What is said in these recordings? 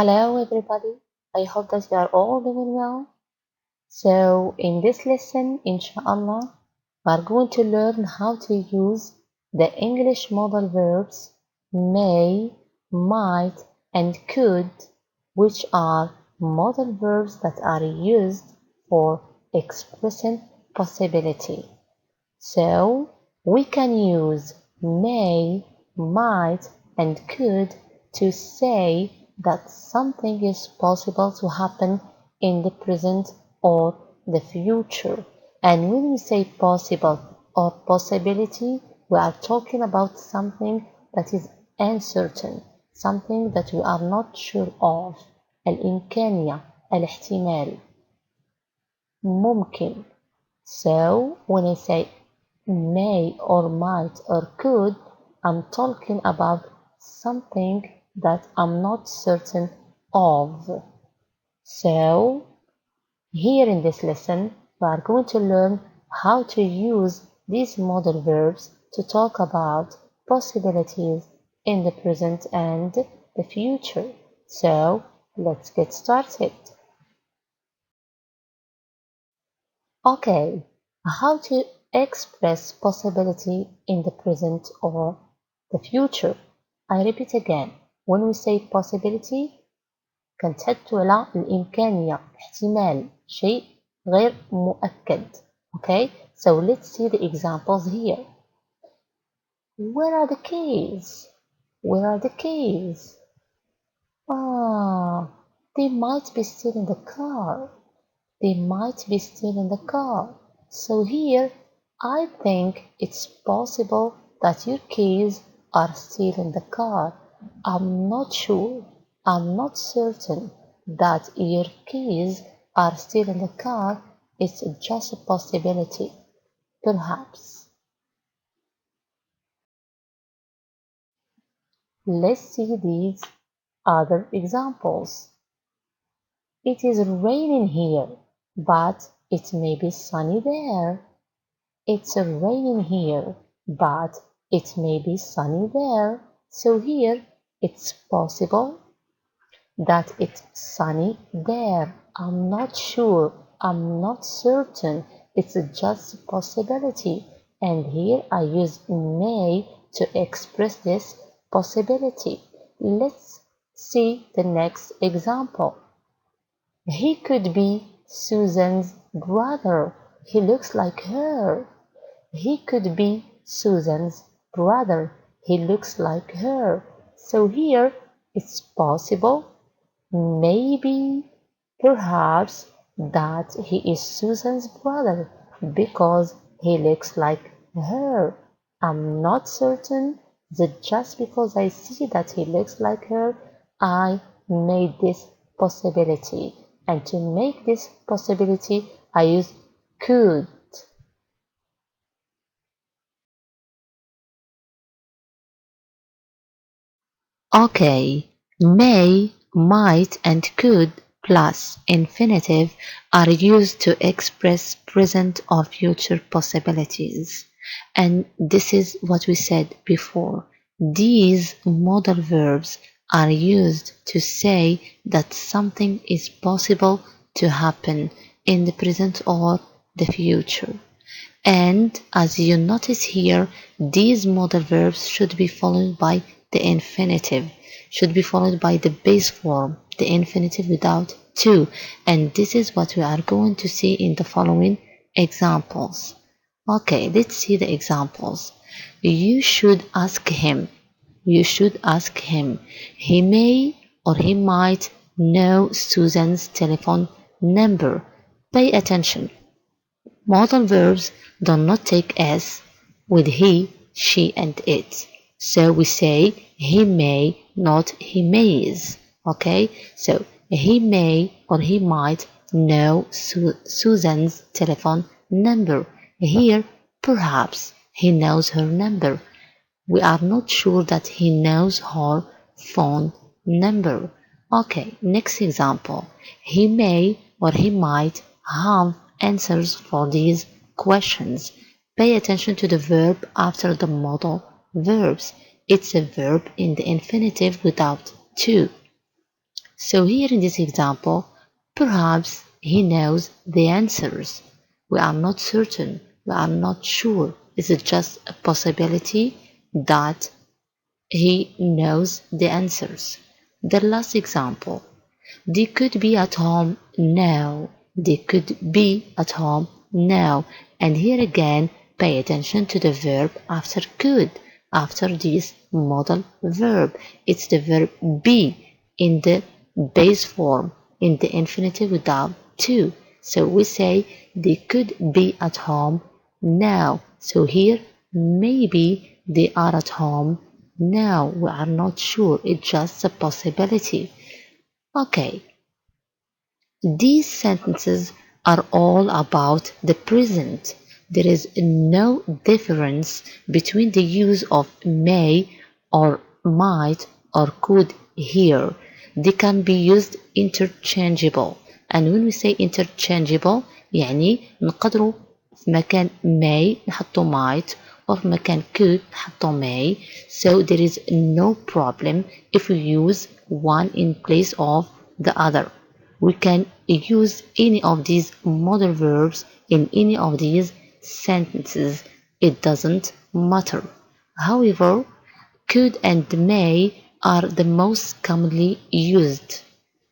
Hello everybody, I hope that you are all doing well. So in this lesson, inshallah, we are going to learn how to use the English modal verbs may, might, and could, which are modal verbs that are used for expressing possibility. So we can use may, might, and could to say that something is possible to happen in the present or the future. And when we say possible or possibility, we are talking about something that is uncertain, something that we are not sure of. الإمكانية، الاحتمال، ممكن. So when I say may or might or could, I'm talking about something that I'm not certain of. So here in this lesson, we are going to learn how to use these modal verbs to talk about possibilities in the present and the future. So let's get started. Okay, how to express possibility in the present or the future. I repeat again, when we say possibility كان تحط على الإمكانية احتمال شيء غير مؤكد. Okay, so let's see the examples here. Where are the keys? Where are the keys? Ah, they might be still in the car. They might be still in the car. So here, I think it's possible that your keys are still in the car. I'm not sure. I'm not certain that your keys are still in the car. It's just a possibility. Perhaps. Let's see these other examples. It is raining here, but it may be sunny there. It's raining here, but it may be sunny there. So here it's possible that it's sunny there. I'm not sure. I'm not certain. It's just a possibility. And here I use may to express this possibility. Let's see the next example. He could be Susan's brother. He looks like her. He could be Susan's brother. He looks like her. So here it's possible, maybe, perhaps, that he is Susan's brother because he looks like her. I'm not certain that just because I see that he looks like her, I made this possibility. And to make this possibility, I use could. Okay, may, might, and could plus infinitive are used to express present or future possibilities. And this is what we said before. These modal verbs are used to say that something is possible to happen in the present or the future. And as you notice here, these modal verbs should be followed by the infinitive, should be followed by the base form, the infinitive without to. And this is what we are going to see in the following examples. Okay, let's see the examples. You should ask him. You should ask him. He may or he might know Susan's telephone number. Pay attention. Modal verbs do not take s with he, she, and it. So we say he may, not he mays. Okay, so he may or he might know Susan's telephone number. Here, perhaps he knows her number. We are not sure that he knows her phone number. Okay, next example. He may or he might have answers for these questions. Pay attention to the verb after the modal verbs. It's a verb in the infinitive without to. So here in this example, perhaps he knows the answers. We are not certain. We are not sure. Is it just a possibility that he knows the answers? The last example. They could be at home now. They could be at home now. And here again, pay attention to the verb after could, after this modal verb. It's the verb be in the base form, in the infinitive without to. So we say they could be at home now. So here, maybe they are at home now. We are not sure. It's just a possibility. Okay, these sentences are all about the present. There is no difference between the use of may or might or could here. They can be used interchangeable. And when we say interchangeable يعني نقدروا في مكان may نحطوا might or في مكان could نحطوا may. So there is no problem if we use one in place of the other. We can use any of these modal verbs in any of these sentences. It doesn't matter. However, could and may are the most commonly used.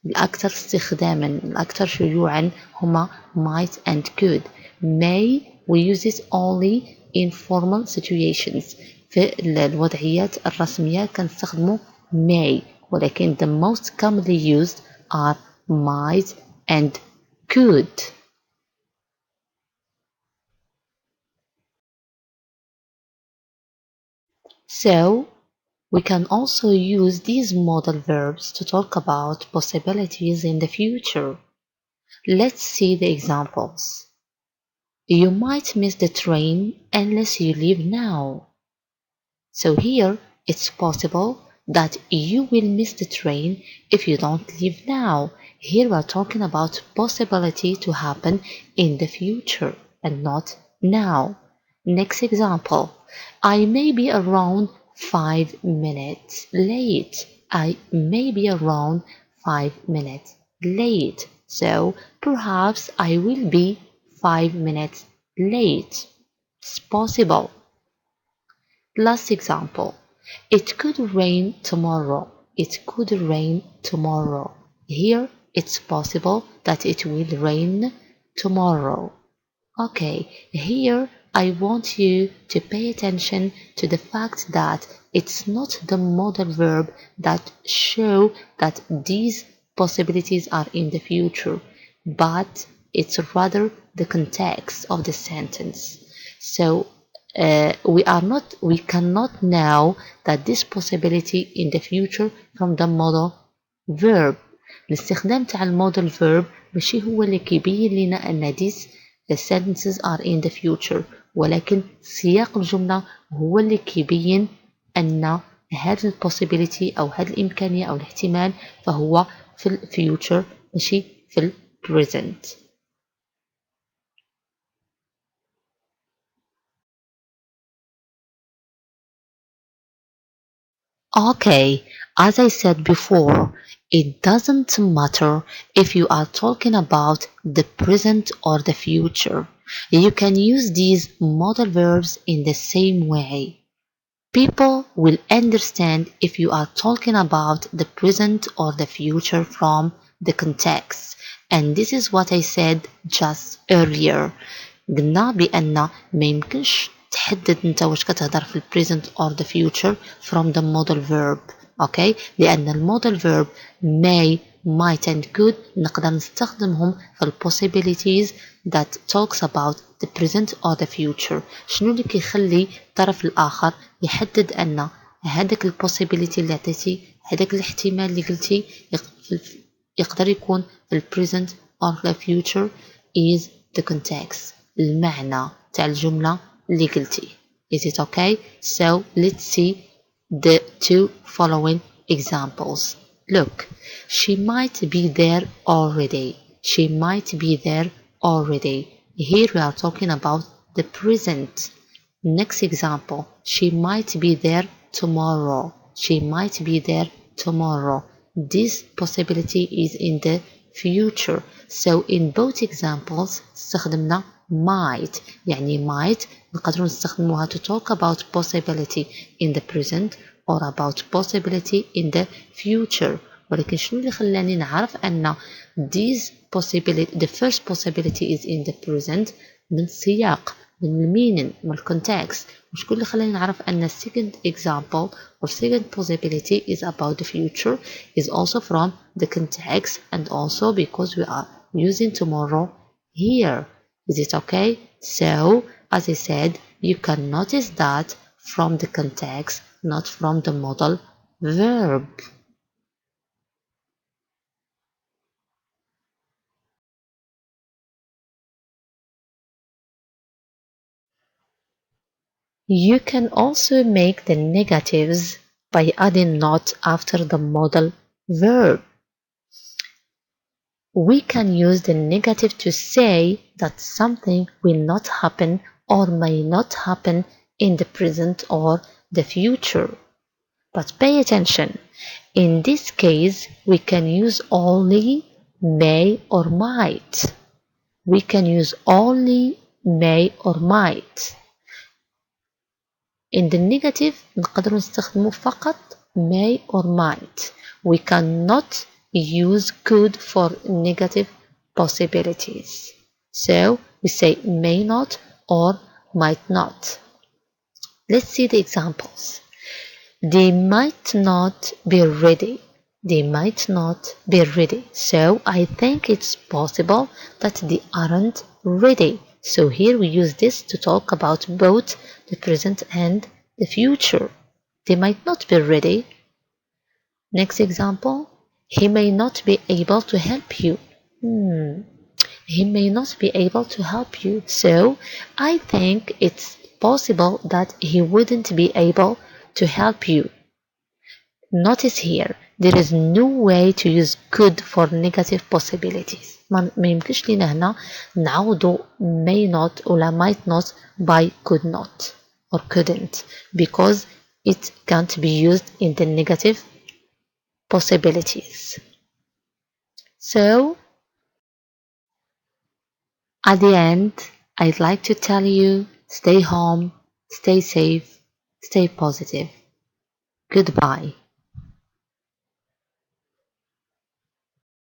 الأكثر استخداما الأكثر شيوعا هما might and could. May we use it only in formal situations. في الوضعيات الرسمية كنستخدمو may ولكن the most commonly used are might and could. So we can also use these modal verbs to talk about possibilities in the future. Let's see the examples. You might miss the train unless you leave now. So here it's possible that you will miss the train if you don't leave now. Here we are talking about possibility to happen in the future and not now. Next example. I may be around 5 minutes late. I may be around 5 minutes late. So perhaps I will be 5 minutes late. It's possible. Last example. It could rain tomorrow. It could rain tomorrow. Here it's possible that it will rain tomorrow. Okay, here I want you to pay attention to the fact that it's not the modal verb that show that these possibilities are in the future, but it's rather the context of the sentence. So we cannot know that this possibility in the future from the modal verb. الاستخدام تاع المودال verb ماشي هو اللي كيبين لنا ان these the sentences are in the future ولكن سياق الجملة هو اللي كيبين ان هذا possibility او هذه الامكانية او الاحتمال فهو في future ماشي في present. Okay, as I said before, it doesn't matter if you are talking about the present or the future. You can use these modal verbs in the same way. People will understand if you are talking about the present or the future from the context. And this is what I said just earlier. قلنا بأن ما يمكنش تحدد انت واش كتهضر في present or the future from the modal verb. Okay? لأن المودال verb may, might and could نقدر نستخدمهم في possibilities that talks about the present or the future. شنو اللي كيخلي الطرف الآخر يحدد أن هذاك possibility اللي عطيتي هذاك الاحتمال اللي قلتي يقدر يكون في present or the future is the context. المعنى تاع الجملة اللي قلتي. Is it okay? So let's see the two following examples. Look, she might be there already. She might be there already. Here we are talking about the present. Next example, she might be there tomorrow. She might be there tomorrow. this possibility is in the future. So in both examples استخدمنا might. يعني might نقدروا نستخدموها to talk about possibility in the present or about possibility in the future. ولكن شنو اللي خلاني نعرف أن the first possibility is in the present من السياق، من المينين، من الكونتكست. وشكون اللي خلاني نعرف أن second example or second possibility is about the future is also from the context and also because we are using tomorrow here. Is it okay? So, as I said, you can notice that from the context, not from the modal verb. You can also make the negatives by adding not after the modal verb. We can use the negative to say that something will not happen or may not happen in the present or the future. But pay attention. In this case, we can use only may or might. We can use only may or might. In the negative نقدر نستخدمه فقط may or might. We cannot use could for negative possibilities. So we say may not or might not. Let's see the examples. They might not be ready. They might not be ready. So I think it's possible that they aren't ready. So here we use this to talk about both the present and the future. They might not be ready. Next example. He may not be able to help you. He may not be able to help you. So I think it's possible that he wouldn't be able to help you. Notice here, there is no way to use could for negative possibilities. ما يمكنش لنا هنا نعوضو may not ولا might not by could not or couldn't because it can't be used in the negative possibilities. So, at the end, I'd like to tell you, stay home, stay safe, stay positive. Goodbye.